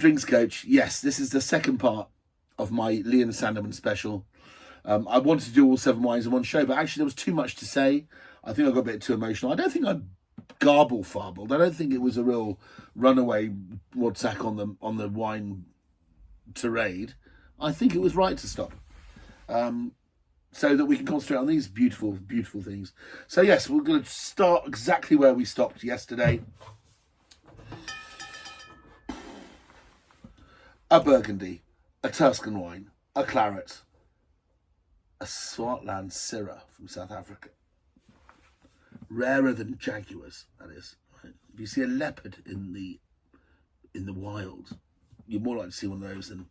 Drinks Coach. Yes, this is the second part of my Leon Sandeman special. I wanted to do all 7 wines in one show, but actually there was too much to say. I think I got a bit too emotional. I don't think I garble-farbled. I don't think it was a real runaway wadsack on the wine tirade. I think it was right to stop. So that we can concentrate on these beautiful, beautiful things. So yes, we're going to start exactly where we stopped yesterday. A Burgundy, a Tuscan wine, a Claret, a Swartland Syrah from South Africa. Rarer than jaguars, that is. Right? If you see a leopard in the wild, you're more likely to see one of those than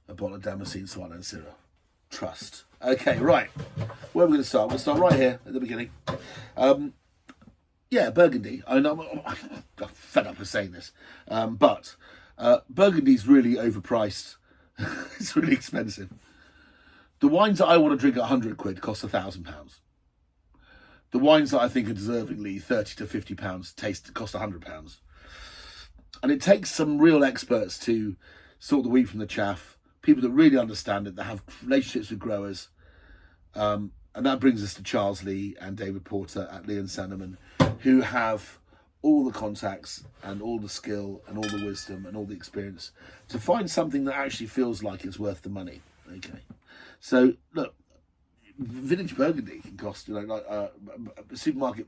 a bottle of Damascene Swartland Syrah. Trust. Okay, right. Where are we going to start? We'll start right here at the beginning. Yeah, Burgundy. I'm fed up of saying this. But Burgundy's really overpriced. It's really expensive. The wines that I want to drink at £100 cost £1,000. The wines that I think are deservingly £30 to £50 cost £100. And it takes some real experts to sort the wheat from the chaff, people that really understand it, that have relationships with growers. And that brings us to Charles Lee and David Porter at Leon Sandeman, who have all the contacts and all the skill and all the wisdom and all the experience to find something that actually feels like it's worth the money. Okay. So, look, vintage Burgundy can cost, like a supermarket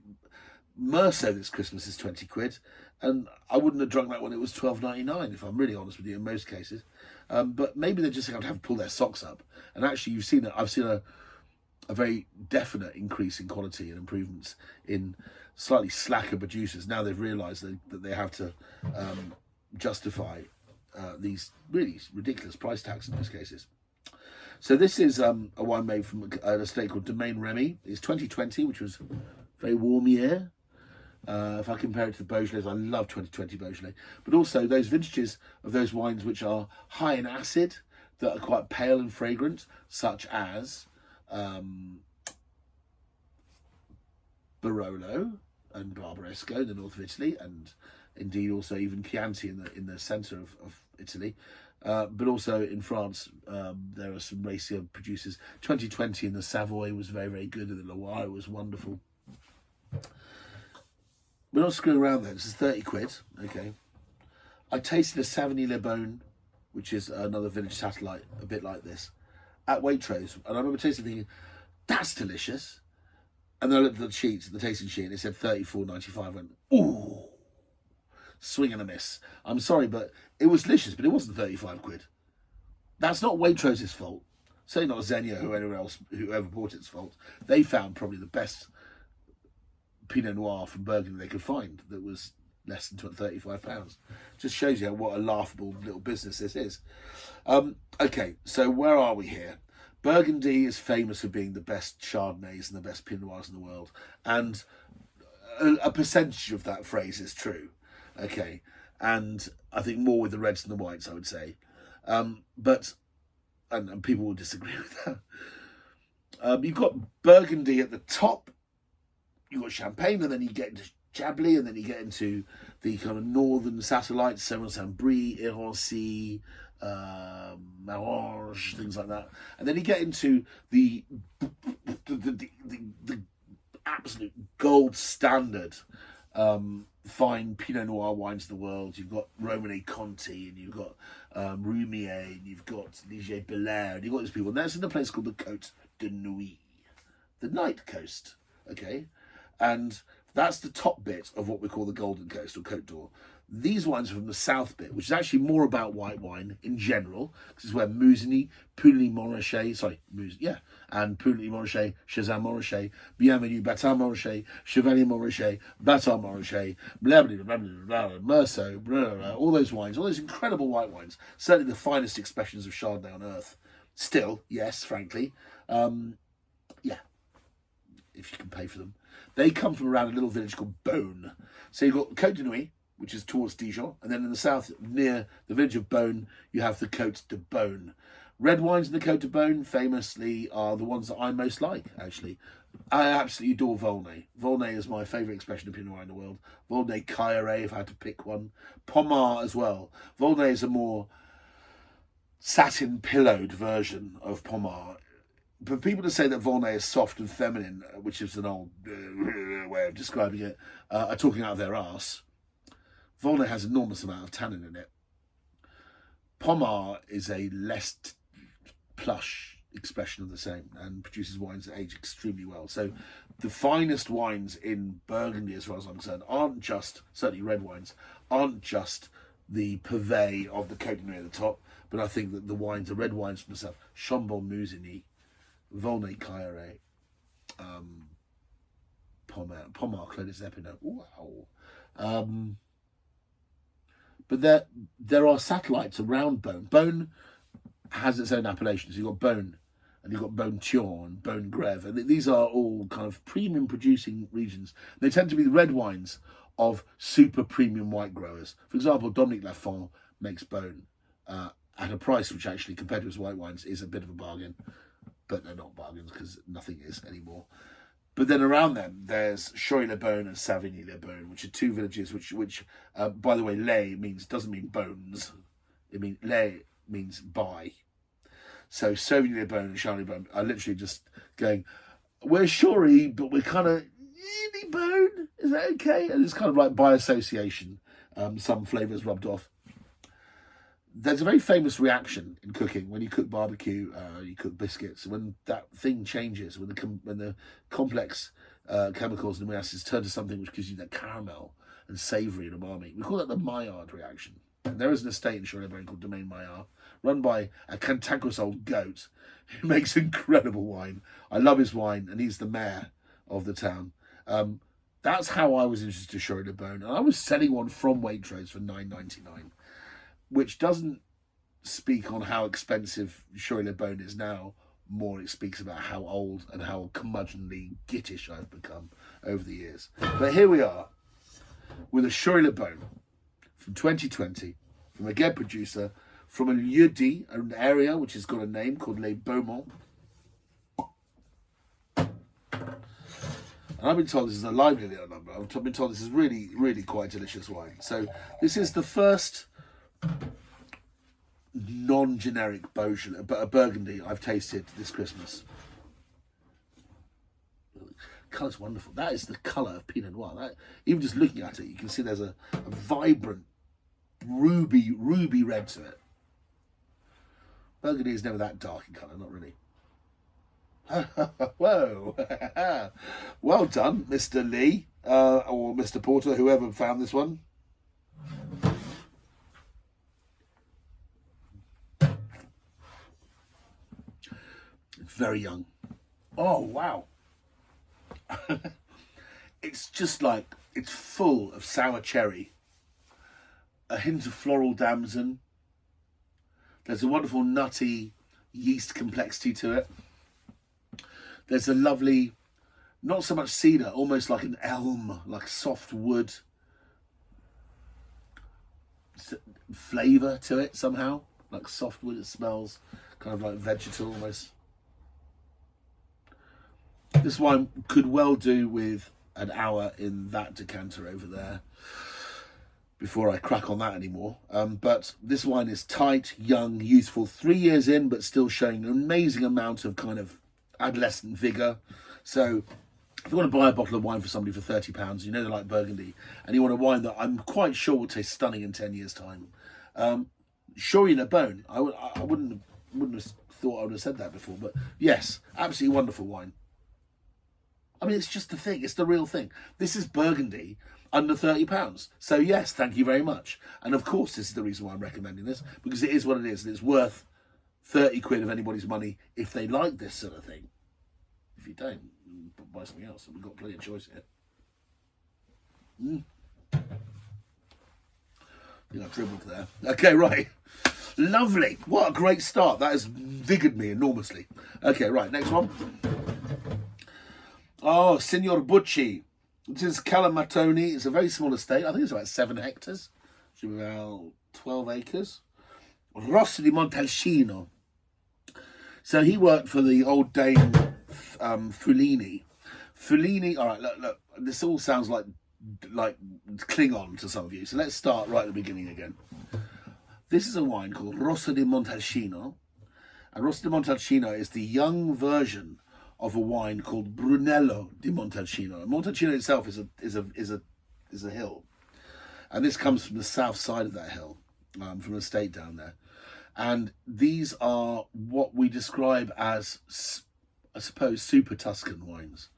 Merceau this Christmas is £20, and I wouldn't have drunk that when it was £12.99, if I'm really honest with you, in most cases. But maybe they just have to pull their socks up. And actually, I've seen a very definite increase in quality and improvements in slightly slacker producers. Now they've realised that they have to justify these really ridiculous price tags in most cases. So this is a wine made from an estate called Domaine Remy. It's 2020, which was a very warm year. If I compare it to the Beaujolais, I love 2020 Beaujolais. But also those vintages of those wines which are high in acid, that are quite pale and fragrant, such as Barolo and Barbaresco in the north of Italy, and indeed also even Chianti in the centre of Italy. But also in France, there are some racier producers. 2020 in the Savoy was very, very good, and the Loire was wonderful. We're not screwing around there. This is £30, okay. I tasted a Chorley-les-Beaune, which is another village satellite, a bit like this, at Waitrose. And I remember tasting thinking, that's delicious. And then I looked at the tasting sheet, and it said £34.95. I went, ooh, swing and a miss. I'm sorry, but it was delicious, but it wasn't £35. That's not Waitrose's fault. Certainly not Xenia or anyone else, whoever bought its fault. They found probably the best Pinot Noir from Burgundy they could find that was less than £35. Just shows you what a laughable little business this is. Okay, so where are we here? Burgundy is famous for being the best Chardonnays and the best Pinot Noirs in the world, and a percentage of that phrase is true. Okay, and I think more with the reds than the whites, I would say. But people will disagree with that. You've got Burgundy at the top. You've got Champagne, and then you get into Chablis, and then you get into the kind of northern satellites, Saint-Brie, Hérency, Marange, things like that. And then you get into the absolute gold standard fine Pinot Noir wines of the world. You've got Romanée Conti, and you've got Roumier, and you've got Ligier Belair, and you've got these people. And that's in a place called the Côte de Nuit, the night coast, okay? And that's the top bit of what we call the Golden Coast, or Côte d'Or. These wines are from the south bit, which is actually more about white wine in general, because it's where Musigny, Puligny-Montrachet, and Puligny-Montrachet, Chazan-Montrachet, Bienvenue, Batin-Montrachet, Chevalier-Montrachet, Batin-Montrachet, Meursault, all those wines, all those incredible white wines, certainly the finest expressions of Chardonnay on earth. Still, yes, frankly, if you can pay for them. They come from around a little village called Beaune. So you've got Côte de Nuit, which is towards Dijon, and then in the south, near the village of Beaune, you have the Côte de Beaune. Red wines in the Côte de Beaune famously are the ones that I most like, actually. I absolutely adore Volnay. Volnay is my favourite expression of Pinot Noir in the world. Volnay Cailleret, if I had to pick one. Pommard as well. Volnay is a more satin-pillowed version of Pommard. For people to say that Volnay is soft and feminine, which is an old way of describing it, are talking out of their arse. Volnay has an enormous amount of tannin in it. Pommard is a less plush expression of the same and produces wines that age extremely well. So the finest wines in Burgundy, as far as I'm concerned, aren't just, certainly red wines, aren't just the purvey of the Côte d'Or at the top, but I think that the wines, the red wines from the south, Chambon Musigny, Volnay Cailleret, Pommard Clos-des-Épinards, wow. But there are satellites around Beaune. Beaune has its own appellations. You've got Beaune, and you've got Beaune-Thion, Beaune Grève, and these are all kind of premium producing regions. They tend to be the red wines of super premium white growers. For example, Dominique Lafont makes Beaune at a price which actually, compared to his white wines, is a bit of a bargain. But they're not bargains because nothing is anymore. But then around them, there's Chorley-les-Beaune and Savigny-les-Beaune, which are two villages which by the way, les doesn't mean bones. It means les means by. So Savigny-les-Beaune and Chorley-les-Beaune are literally just going, we're Chory, but we're kind of Beaune. Is that okay? And it's kind of like by association. Some flavours rubbed off. There's a very famous reaction in cooking when you cook barbecue, you cook biscuits. When that thing changes, when the complex chemicals and amino acids turn to something which gives you that caramel and savoury and umami, we call that the Maillard reaction. And there is an estate in Chorley-les-Beaune called Domaine Maillard, run by a cantankerous old goat who makes incredible wine. I love his wine, and he's the mayor of the town. That's how I was introduced to Chorley-les-Beaune, and I was selling one from Waitrose for $9.99. Which doesn't speak on how expensive Chorley-les-Beaune is now. More, it speaks about how old and how curmudgeonly gittish I've become over the years. But here we are with a Chorley-les-Beaune from 2020, from a Gued producer, from a lieu-dit, an area which has got a name called Les Beaumonts. And I've been told this is a lively little number. I've been told this is really, really quite delicious wine. So this is the first non-generic Burgundy I've tasted this Christmas. The colour's wonderful. That is the colour of Pinot Noir. Even just looking at it, you can see there's a vibrant ruby red to it. Burgundy is never that dark in colour, not really. Whoa. Well done, Mr. Lee, or Mr. Porter, whoever found this one. Very young. Oh, wow. It's just like, it's full of sour cherry, a hint of floral damson. There's a wonderful nutty yeast complexity to it. There's a lovely, not so much cedar, almost like an elm, like soft wood flavour to it somehow. Like soft wood, it smells kind of like vegetal almost. This wine could well do with an hour in that decanter over there before I crack on that anymore. But this wine is tight, young, youthful, 3 years in, but still showing an amazing amount of kind of adolescent vigour. So if you want to buy a bottle of wine for somebody for £30, you know they like Burgundy, and you want a wine that I'm quite sure will taste stunning in 10 years' time, Chorley-les-Beaune. I wouldn't have thought I would have said that before, but yes, absolutely wonderful wine. I mean, it's just the thing. It's the real thing. This is Burgundy under £30. So yes, thank you very much. And of course, this is the reason why I'm recommending this, because it is what it is, and it's worth 30 quid of anybody's money if they like this sort of thing. If you don't, buy something else. We've got plenty of choice here. I think I've dribbled there. Okay, right. Lovely. What a great start. That has vigored me enormously. Okay, right. Next one. Oh, Signor Bucci. This is Collemattoni. It's a very small estate. I think it's about 7 hectares. It's about 12 acres. Rosso di Montalcino. So he worked for the old Dame Fulini. Fellini. All right, look. This all sounds like Klingon to some of you. So let's start right at the beginning again. This is a wine called Rosso di Montalcino, and Rosso di Montalcino is the young version of a wine called Brunello di Montalcino. And Montalcino itself is a hill, and this comes from the south side of that hill, from the estate down there. And these are what we describe as, I suppose, super Tuscan wines.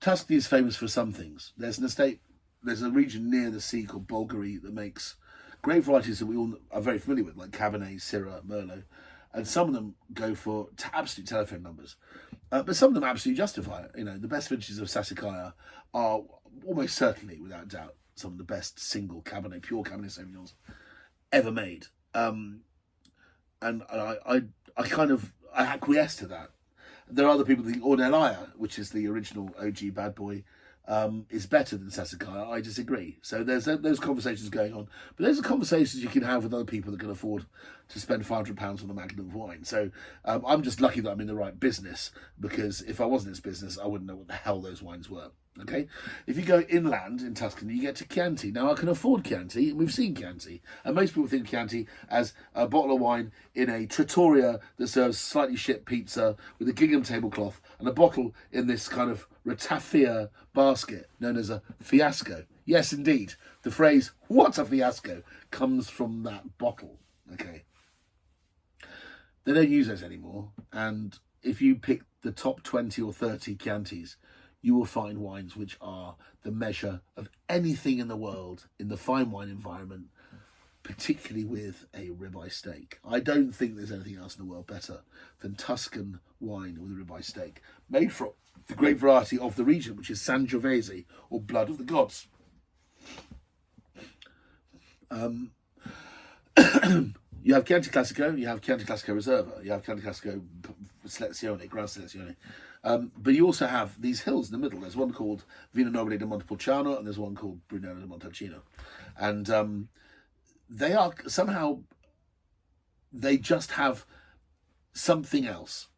Tuscany is famous for some things. There's a region near the sea called Bulgari that makes great varieties that we all are very familiar with, like Cabernet, Syrah, Merlot. And some of them go for absolute telephone numbers. But some of them absolutely justify it. The best vintages of Sassicaia are almost certainly, without doubt, some of the best single Cabernet, pure Cabernet Sauvignons ever made. And I acquiesce to that. There are other people that think Ornellaia, which is the original OG bad boy, is better than Sassicaia. I disagree. So there's those conversations going on. But those are conversations you can have with other people that can afford to spend £500 on a magnum of wine. So I'm just lucky that I'm in the right business, because if I wasn't in this business, I wouldn't know what the hell those wines were. Okay, if you go inland in Tuscany, you get to Chianti. Now, I can afford Chianti, and we've seen Chianti. And most people think Chianti as a bottle of wine in a trattoria that serves slightly shit pizza with a gingham tablecloth and a bottle in this kind of ratafia basket known as a fiasco. Yes, indeed. The phrase, "what a fiasco," comes from that bottle. Okay. They don't use those anymore. And if you pick the top 20 or 30 Chiantis, you will find wines which are the measure of anything in the world in the fine wine environment, particularly with a ribeye steak. I don't think there's anything else in the world better than Tuscan wine with a ribeye steak, made from the great variety of the region, which is Sangiovese, or blood of the gods. You have Chianti Classico, you have Chianti Classico Reserva, you have Chianti Classico Selezione, Gran Selezione. But you also have these hills in the middle. There's one called Vino Nobile di Montepulciano, and there's one called Brunello di Montalcino. And they are somehow, they just have something else.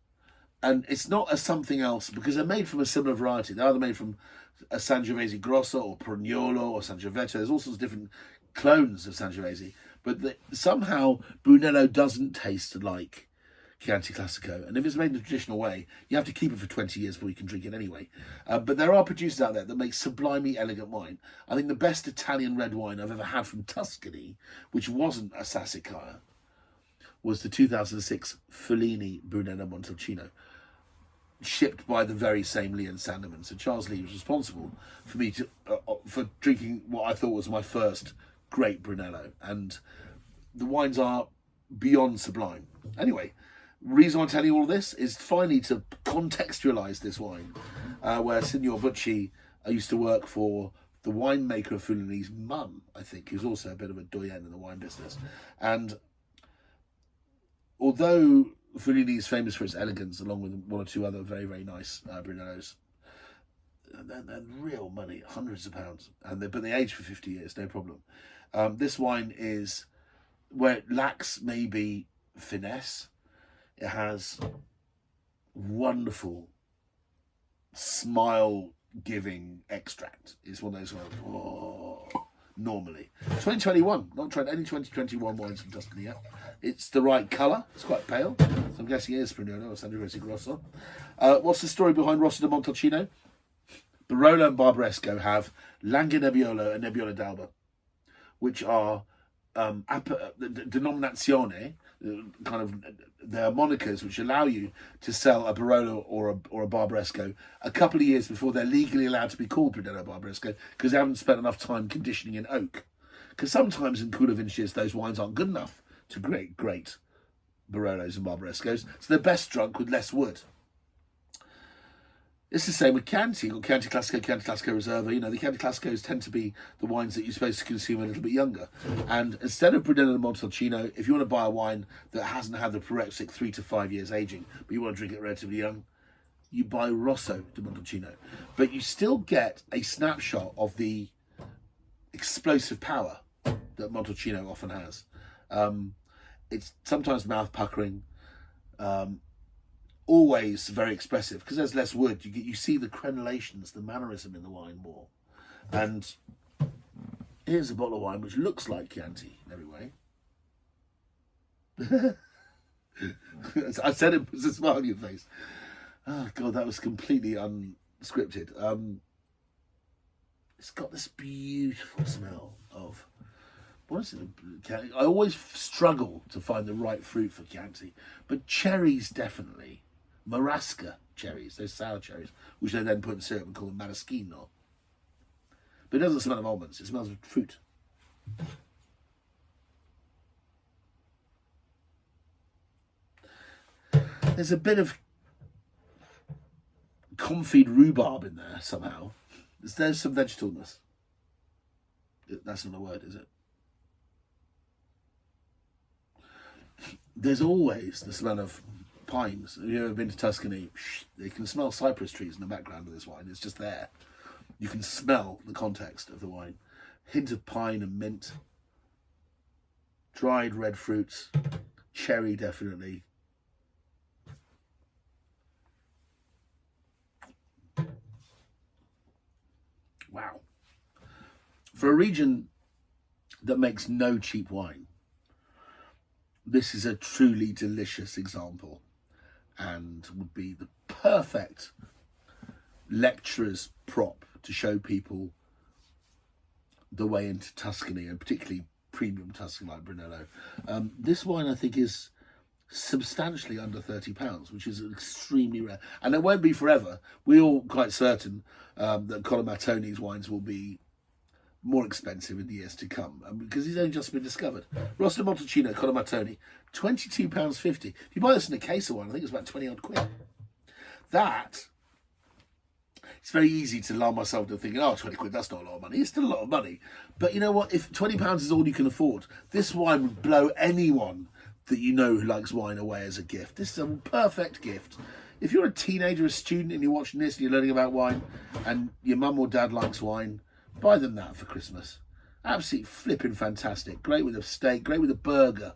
And it's not a something else because they're made from a similar variety. They're either made from a Sangiovese Grosso or Prugnolo or Sangiovese. There's all sorts of different clones of Sangiovese. But somehow Brunello doesn't taste like Chianti Classico. And if it's made in a traditional way, you have to keep it for 20 years before you can drink it anyway. But there are producers out there that make sublimely elegant wine. I think the best Italian red wine I've ever had from Tuscany, which wasn't a Sassicaia, was the 2006 Fellini Brunello Montalcino, shipped by the very same Lee and Sandeman. So Charles Lee was responsible for me for drinking what I thought was my first great Brunello. And the wines are beyond sublime. Anyway, reason I'm telling you all this is finally to contextualise this wine, where Signor Bucci used to work for the winemaker of Fellini's mum, I think, who's also a bit of a doyen in the wine business. And although Fellini is famous for its elegance, along with one or two other very, very nice Brunellos, they're real money, hundreds of pounds, but they age for 50 years, no problem. This wine is, where it lacks maybe finesse, it has wonderful smile-giving extract. It's one of those ones, normally. 2021, not tried any 2021 wines from Tuscany yet. It's the right colour, it's quite pale, so I'm guessing it is Brunello or Sangiovese Grosso. What's the story behind Rosso di Montalcino? Barolo and Barbaresco have Langhe Nebbiolo and Nebbiolo d'Alba, which are denominazione, kind of, they're monikers which allow you to sell a Barolo or a Barbaresco a couple of years before they're legally allowed to be called Brunello Barbaresco, because they haven't spent enough time conditioning in oak. Because sometimes in cooler vintages those wines aren't good enough to create great Barolos and Barbarescos, so they're best drunk with less wood. It's the same with Chianti. You've got Chianti Classico, Chianti Classico Reserva. The Chianti Classicos tend to be the wines that you're supposed to consume a little bit younger. And instead of Brunello Montalcino, if you want to buy a wine that hasn't had the prerequisite 3 to 5 years aging, but you want to drink it relatively young, you buy Rosso di Montalcino. But you still get a snapshot of the explosive power that Montalcino often has. It's sometimes mouth puckering. always very expressive because there's less wood. You see the crenellations, the mannerism in the wine more. And here's a bottle of wine which looks like Chianti in every way. I said it puts a smile on your face. Oh God, that was completely unscripted. It's got this beautiful smell of, what is it? I always struggle to find the right fruit for Chianti, but cherries definitely. Marasca cherries, those sour cherries, which they then put in syrup and call them maraschino. But it doesn't smell of almonds, it smells of fruit. There's a bit of comfied rhubarb in there somehow. There's some vegetableness. That's not a word, is it? There's always the smell of pines. Have you ever been to Tuscany? You can smell cypress trees in the background of this wine. It's just there. You can smell the context of the wine. Hint of pine and mint. Dried red fruits. Cherry, definitely. Wow. For a region that makes no cheap wine, this is a truly delicious example and would be the perfect lecturer's prop to show people the way into Tuscany, and particularly premium Tuscany like Brunello. This wine, I think, is substantially under £30, which is extremely rare. And it won't be forever. We're all quite certain that Collemattoni's wines will be more expensive in the years to come because he's only just been discovered. Rosso Montalcino, Collemattoni, £22.50. If you buy this in a case of wine, I think it's about 20 odd quid. That, it's very easy to lull myself into thinking, oh, 20 quid, that's not a lot of money. It's still a lot of money. But you know what? If £20 is all you can afford, this wine would blow anyone that you know who likes wine away as a gift. This is a perfect gift. If you're a teenager, a student, and you're watching this and you're learning about wine, and your mum or dad likes wine, buy them that for Christmas. Absolutely flipping fantastic. Great with a steak, great with a burger.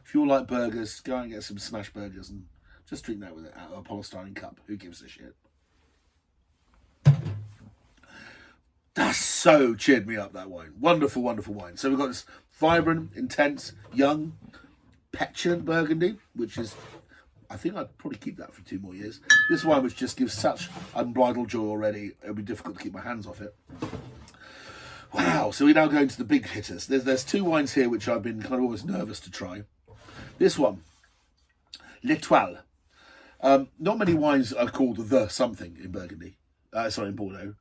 If you all like burgers, go out and get some smash burgers and just drink that with it out of a polystyrene cup. Who gives a shit? That's so cheered me up, that wine. Wonderful, wonderful wine. So we've got this vibrant, intense, young, petulant Burgundy, which is, I think I'd probably keep that for 2 more years. This wine, which just gives such unbridled joy already, it'll be difficult to keep my hands off it. Wow, so we now go into the big hitters. There's 2 wines here which I've been kind of always nervous to try. This one, L'Étoile. Not many wines are called the something in Burgundy. In Bordeaux.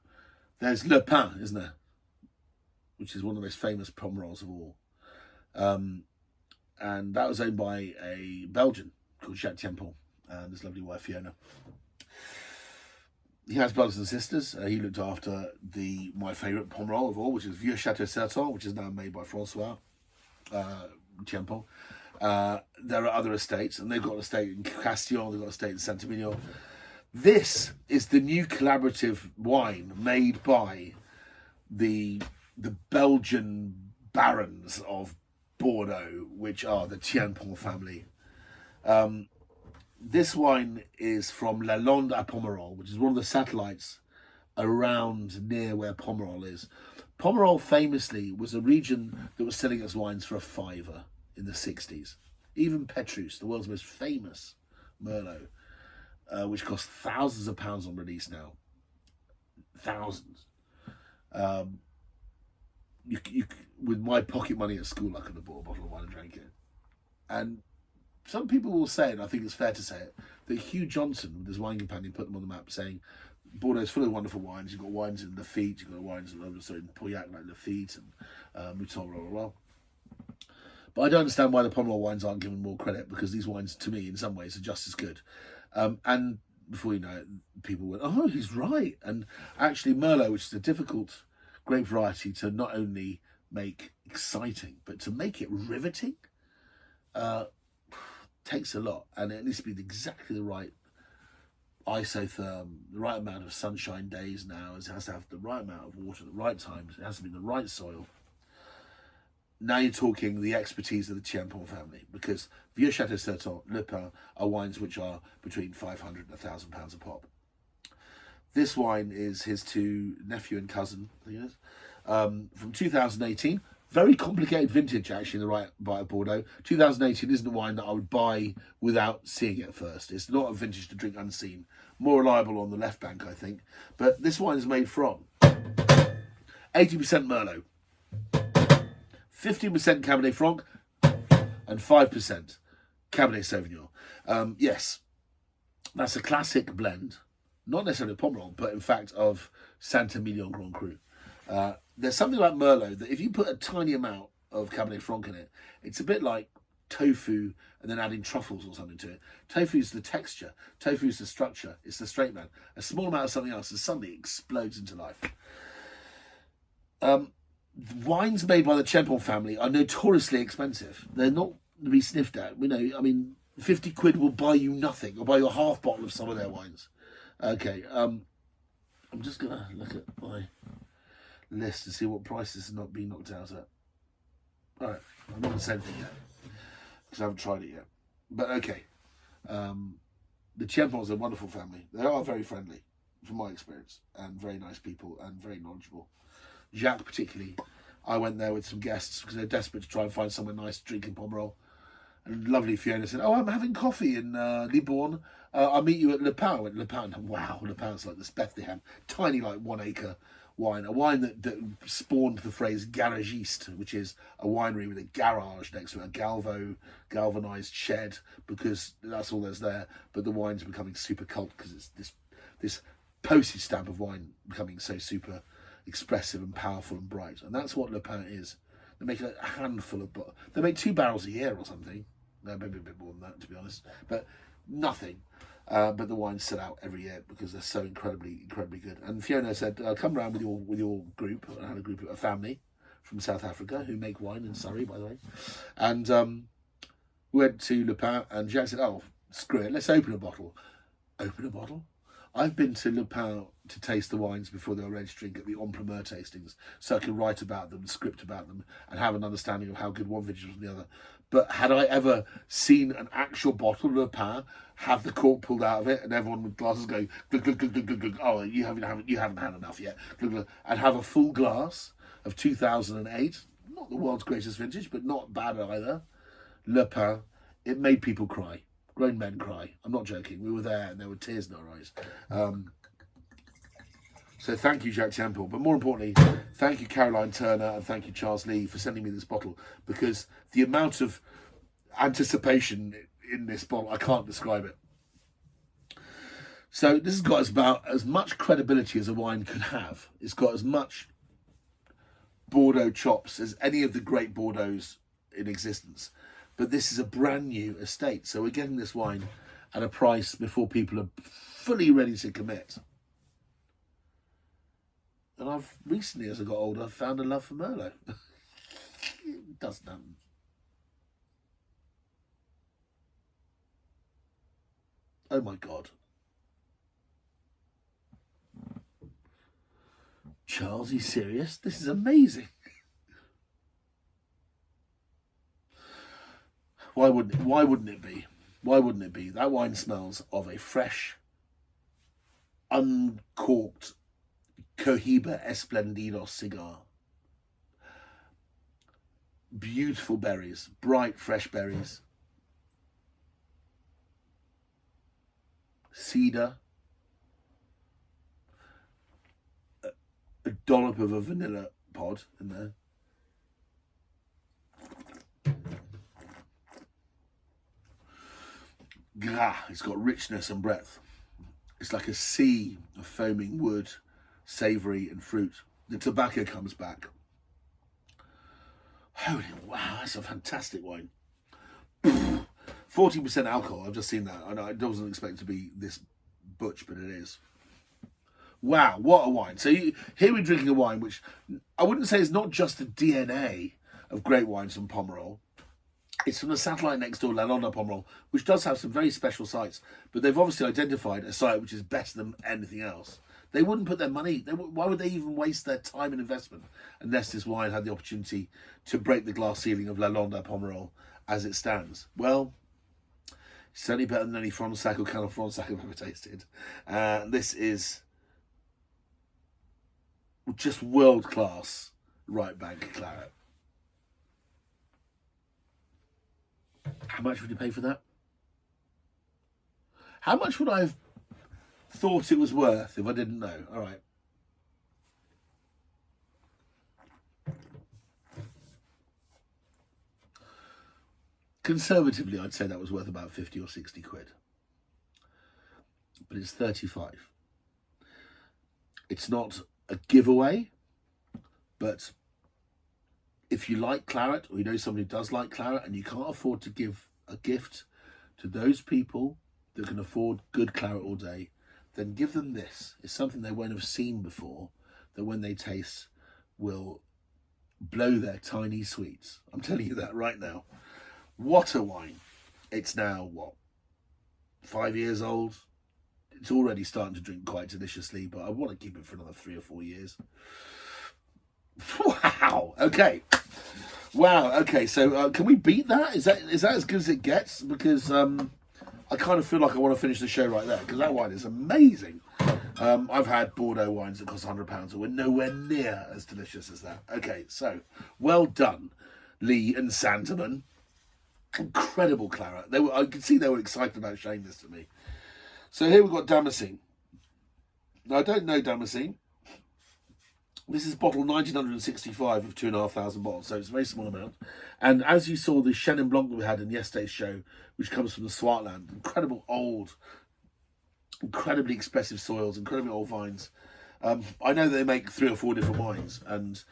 There's Le Pin, isn't there? Which is one of the most famous Pomerols of all. And that was owned by a Belgian called Jacques Tiempon and his lovely wife Fiona. He has brothers and sisters. He looked after my favourite Pomerol of all, which is Vieux Chateau Certain, which is now made by Francois Tiempon. There are other estates, and they've got an estate in Castillon, they've got an estate in Saint-Emilion. This is the new collaborative wine made by the Belgian barons of Bordeaux, which are the Tiempon family. This wine is from Lalande à Pomerol, which is one of the satellites around near where Pomerol is. Pomerol famously was a region that was selling its wines for a £5 in the 60s. Even Petrus, the world's most famous Merlot, which costs thousands of pounds on release now. Thousands. With my pocket money at school, I could have bought a bottle of wine and drank it. And some people will say, and I think it's fair to say it, that Hugh Johnson, with his wine companion, put them on the map saying, Bordeaux's full of wonderful wines. You've got wines in Lafite, you've got wines in Pauillac like Lafite and Mouton, blah, blah, blah. But I don't understand why the Pomerol wines aren't given more credit, because these wines, to me, in some ways, are just as good. And before you know it, people went, oh, he's right. And actually, Merlot, which is a difficult grape variety to not only make exciting, but to make it riveting, takes a lot. And it needs to be exactly the right isotherm, the right amount of sunshine days now. It has to have the right amount of water at the right times. It has to be in the right soil. now you're talking the expertise of the Chiempont family, because Vieux Chateau Certain, Le Pin are wines which are between £500 and £1,000 a pop. This wine is his to nephew and cousin, I think it is, from 2018. Very complicated vintage, actually, in the right bite of Bordeaux. 2018 isn't a wine that I would buy without seeing it first. It's not a vintage to drink unseen. More reliable on the left bank, I think. But this wine is made from 80% Merlot, 15% Cabernet Franc, and 5% Cabernet Sauvignon. Yes, that's a classic blend. Not necessarily Pomerol, but in fact of Saint-Emilion Grand Cru. There's something about Merlot that if you put a tiny amount of Cabernet Franc in it, it's a bit like tofu and then adding truffles or something to it. Tofu is the texture. Tofu is the structure. It's the straight man. A small amount of something else and suddenly explodes into life. Wines made by the Chiempont family are notoriously expensive. They're not to be sniffed at. We know, I mean, 50 quid will buy you nothing, or buy you a half bottle of some of their wines. Okay, I'm just going to look at my list to see what prices have not been knocked out at. All right, I'm not going to say anything yet, because I haven't tried it yet. But okay, the Chiemponts are a wonderful family. They are very friendly, from my experience, and very nice people, and very knowledgeable. Jacques particularly, I went there with some guests, because they're desperate to try and find somewhere nice to drink in Pomerol. And lovely Fiona said, "Oh, I'm having coffee in Les-Beaune. I'll meet you at Le Pin." I went, Le Pin, wow, Le Pin's like this Bethlehem. Tiny, like 1 acre wine. A wine that spawned the phrase garagiste, which is a winery with a garage next to it, a galvanised shed, because that's all there's there. But the wine's becoming super cult, because it's this postage stamp of wine becoming so super expressive and powerful and bright. And that's what Le Pin is. They make a handful of... They make 2 barrels a year or something. No, maybe a bit more than that, to be honest. But nothing. But the wines sell out every year because they're so incredibly good. And Fiona said, "Come round with your group." I had a family from South Africa who make wine in Surrey, by the way. And we went to Le Pin, and Jack said, "Oh, screw it, let's open a bottle." Open a bottle? I've been to Le Pin to taste the wines before they were ready to drink at the Entrepreneur tastings, so I can write about them, script about them, and have an understanding of how good one vintage was from the other. But had I ever seen an actual bottle of Le Pin, have the cork pulled out of it, and everyone with glasses going, glug, glug, glug, glug, glug, glug, "Oh, you haven't had enough yet," glug, glug, and have a full glass of 2008, not the world's greatest vintage, but not bad either, Le Pin, it made people cry. Grown men cry. I'm not joking. We were there and there were tears in our eyes. So thank you, Jacques Chiempont. But more importantly, thank you, Caroline Turner, and thank you, Charles Lee, for sending me this bottle, because the amount of anticipation in this bottle, I can't describe it. So this has got about as much credibility as a wine could have. It's got as much Bordeaux chops as any of the great Bordeaux's in existence. But this is a brand new estate. So we're getting this wine at a price before people are fully ready to commit. And I've recently, as I got older, found a love for Merlot. It does nothing. Oh my God. Charles, are you serious? This is amazing. Why wouldn't it be? Why wouldn't it be? That wine smells of a fresh, uncorked Cohiba Esplendidos cigar. Beautiful berries, bright, fresh berries. Cedar. A dollop of a vanilla pod in there. Gras, it's got richness and breadth. It's like a sea of foaming wood, savoury and fruit. The tobacco comes back. Holy wow, that's a fantastic wine. 40% alcohol, I've just seen that. I know I wasn't expecting it to be this butch, but it is. Wow, what a wine. So here we're drinking a wine which I wouldn't say is not just a DNA of great wines from Pomerol. It's from the satellite next door, Lalande Pomerol, which does have some very special sites, but they've obviously identified a site which is better than anything else. They wouldn't put their money. Why would they even waste their time and investment unless this wine had the opportunity to break the glass ceiling of Lalande Pomerol as it stands? Well, it's certainly better than any Fronsac or Canon Fronsac I've ever tasted. This is just world class right bank claret. How much would you pay for that? How much would I have thought it was worth if I didn't know? All right. Conservatively, I'd say that was worth about 50 or 60 quid. But it's 35. It's not a giveaway, but if you like claret, or you know somebody who does like claret, and you can't afford to give a gift to those people that can afford good claret all day, then give them this. It's something they won't have seen before, that when they taste will blow their tiny sweets. I'm telling you that right now. What a wine. It's now, what, 5 years old? It's already starting to drink quite deliciously, but I want to keep it for another 3 or 4 years. Wow. Okay. Wow. Okay. So can we beat that? Is that as good as it gets? Because I kind of feel like I want to finish the show right there, because that wine is amazing. I've had Bordeaux wines that cost £100 that were nowhere near as delicious as that. Okay. So well done, Lee and Sandeman. Incredible claret. I could see they were excited about showing this to me. So here we've got Damascene. Now, I don't know Damascene. This is bottle 1965 of 2,500 bottles, so it's a very small amount. And as you saw, the Chenin Blanc that we had in yesterday's show, which comes from the Swartland, incredible old, incredibly expressive soils, incredibly old vines. I know they make 3 or 4 different wines, and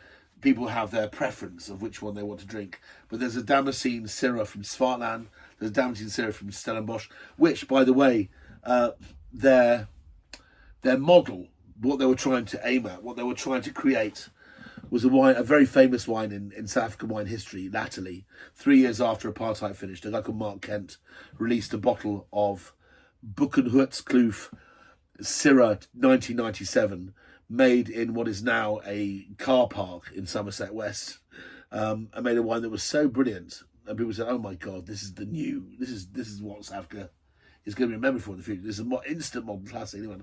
people have their preference of which one they want to drink. But there's a Damascene Syrah from Swartland, there's a Damascene Syrah from Stellenbosch, which, by the way, their model, what they were trying to aim at, what they were trying to create, was a very famous wine in South African wine history. Latterly, 3 years after apartheid finished, a guy called Mark Kent released a bottle of Buchenhutskloof Syrah 1997, made in what is now a car park in Somerset West. I made a wine that was so brilliant, and people said, "Oh my God, this is what South Africa is going to be remembered for in the future. This is a instant modern classic." Anyway,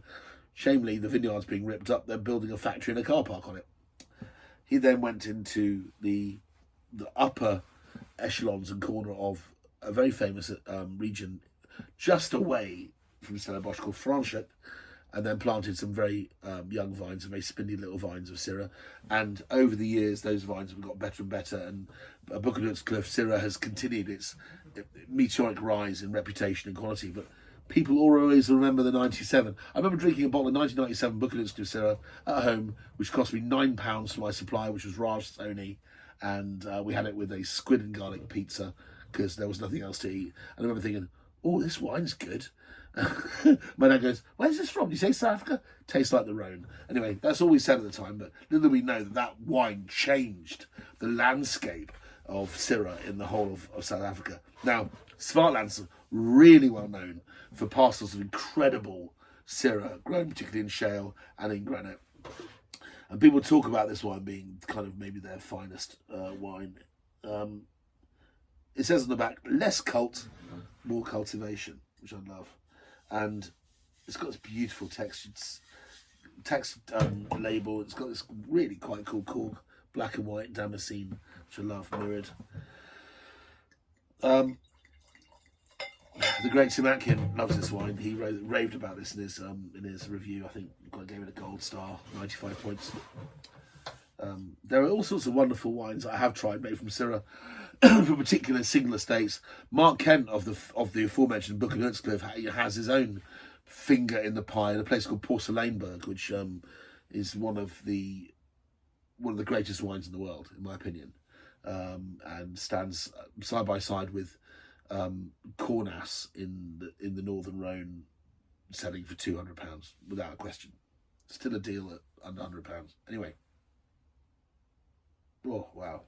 shamefully, the vineyard's being ripped up. They're building a factory and a car park on it. He then went into the upper echelons and corner of a very famous region just away from Stellenbosch called Franschhoek, and then planted some very young vines, some very spindly little vines of Syrah. And over the years, those vines have got better and better, and Buchenhutskloof Syrah has continued its meteoric rise in reputation and quality. But people always remember the 97. I remember drinking a bottle of 1997 Buchenhutskloof Syrah at home, which cost me £9 for my supply, which was Raj Sony, and we had it with a squid and garlic pizza because there was nothing else to eat. And I remember thinking, "Oh, this wine's good." My dad goes, "Where's this from? You say South Africa? Tastes like the Rhone." Anyway, that's all we said at the time, but little did we know that wine changed the landscape of Syrah in the whole of South Africa. Now, Swartland's really well known for parcels of incredible Syrah, grown particularly in shale and in granite. And people talk about this wine being kind of maybe their finest wine. It says on the back, less cult, more cultivation, which I love. And it's got this beautiful text label. It's got this really quite cool cork, black and white Damascene, which I love, mirrored. The great Tim Atkin loves this wine. He raved about this in his review. I think I gave it a gold star, 95 points. There are all sorts of wonderful wines I have tried made from Syrah, from particular single estates. Mark Kent of the aforementioned Buchenhutskloof has his own finger in the pie in a place called Porcelainberg, which is one of the greatest wines in the world, in my opinion, and stands side by side with Cornas in the Northern Rhone, selling for £200 without a question. Still a deal at under £100. Anyway. Oh, wow.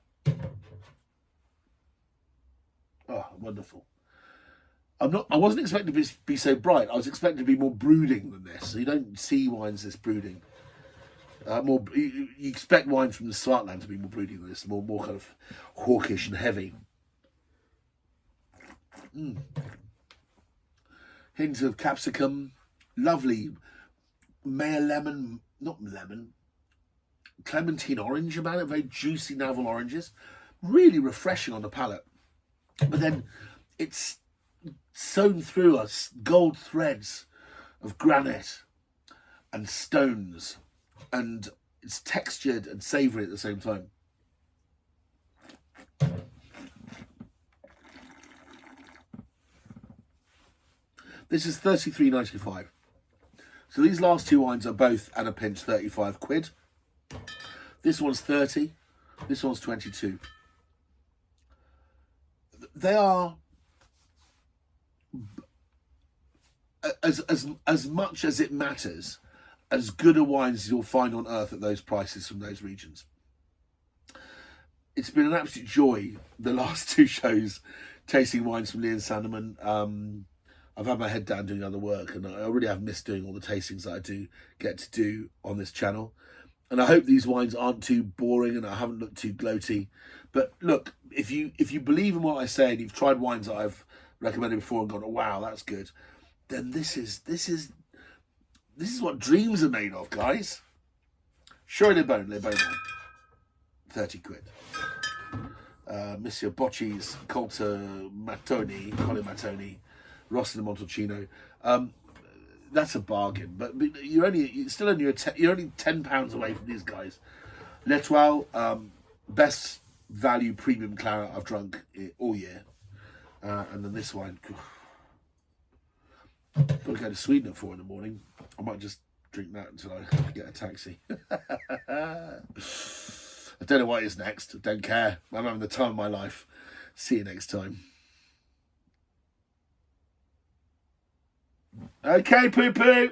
Oh, wonderful. I wasn't expecting to be so bright. I was expecting to be more brooding than this. So you don't see wines this brooding. You expect wine from the Swartland to be more brooding than this, more kind of hawkish and heavy. Hint of capsicum, lovely Mayor lemon, not lemon, clementine orange about it, very juicy navel oranges, really refreshing on the palate. But then it's sewn through us gold threads of granite and stones, and it's textured and savoury at the same time. This is £33.95. So these last two wines are both at a pinch 35 quid. This one's 30. This one's 22. They are as much as it matters, as good a wines as you'll find on earth at those prices from those regions. It's been an absolute joy the last two shows tasting wines from Lee and Sandeman. I've had my head down doing other work, and I really have missed doing all the tastings that I do get to do on this channel. And I hope these wines aren't too boring and I haven't looked too gloaty. But look, if you believe in what I say and you've tried wines that I've recommended before and gone, oh, wow, that's good, then this is what dreams are made of, guys. Chorley-les-Beaune, 30 quid. Monsieur Bocci's Collemattoni, Rosso and Montalcino. That's a bargain, but you're only £10 away from these guys. L'Etoile, best value premium claret I've drunk all year, and then this wine. Got to go to Sweden at 4 in the morning. I might just drink that until I get a taxi. I don't know what is next. I don't care. I'm having the time of my life. See you next time. Okay, poo-poo.